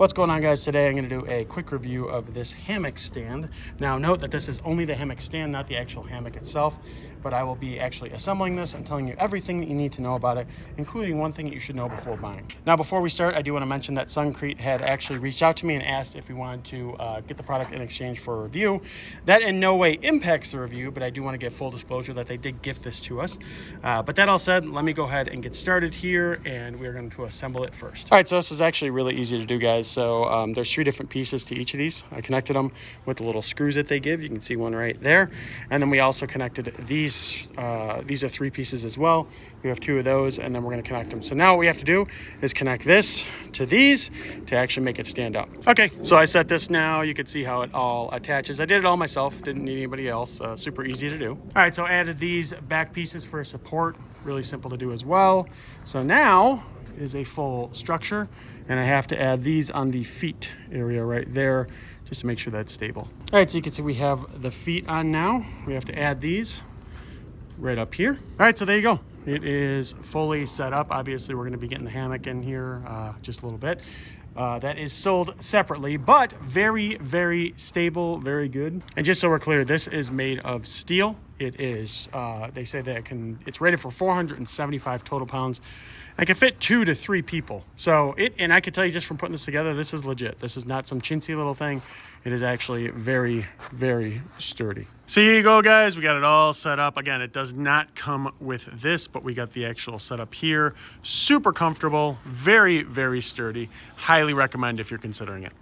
What's going on, guys? Today I'm going to do a quick review of this hammock stand. Now note that this is only the hammock stand, not the actual hammock itself, but I will be actually assembling this and telling you everything that you need to know about it, including one thing that you should know before buying. Now before we start, I do want to mention that SUNCREAT had actually reached out to me and asked if we wanted to get the product in exchange for a review. That in no way impacts the review, but I do want to give full disclosure that they did gift this to us. But that all said, let me go ahead and get started here, and we're going to assemble it first. All right, so this is actually really easy to do, guys. So there's 3 different pieces to each of these. I connected them with the little screws that they give. You can see one right there. And then we also connected these. These are 3 pieces as well. We have 2 of those, and then we're going to connect them. So now what we have to do is connect this to these to actually make it stand up. Okay, so I set this now. You can see how it all attaches. I did it all myself. Didn't need anybody else. Super easy to do. All right, so I added these back pieces for support. Really simple to do as well. So now is a full structure, and I have to add these on the feet area right there just to make sure that's stable. All right, so you can see we have the feet on now. We have to add these right up here. All right, so there you go. It is fully set up. Obviously, we're going to be getting the hammock in here just a little bit. That is sold separately, but very, very stable, very good. And just so we're clear, this is made of steel. It is, they say that it's rated for 475 total pounds. I can fit 2 to 3 people. So and I can tell you just from putting this together, this is legit. This is not some chintzy little thing. It is actually very, very sturdy. So here you go, guys. We got it all set up. Again, it does not come with this, but we got the actual setup here. Super comfortable, very, very sturdy. Highly recommend if you're considering it.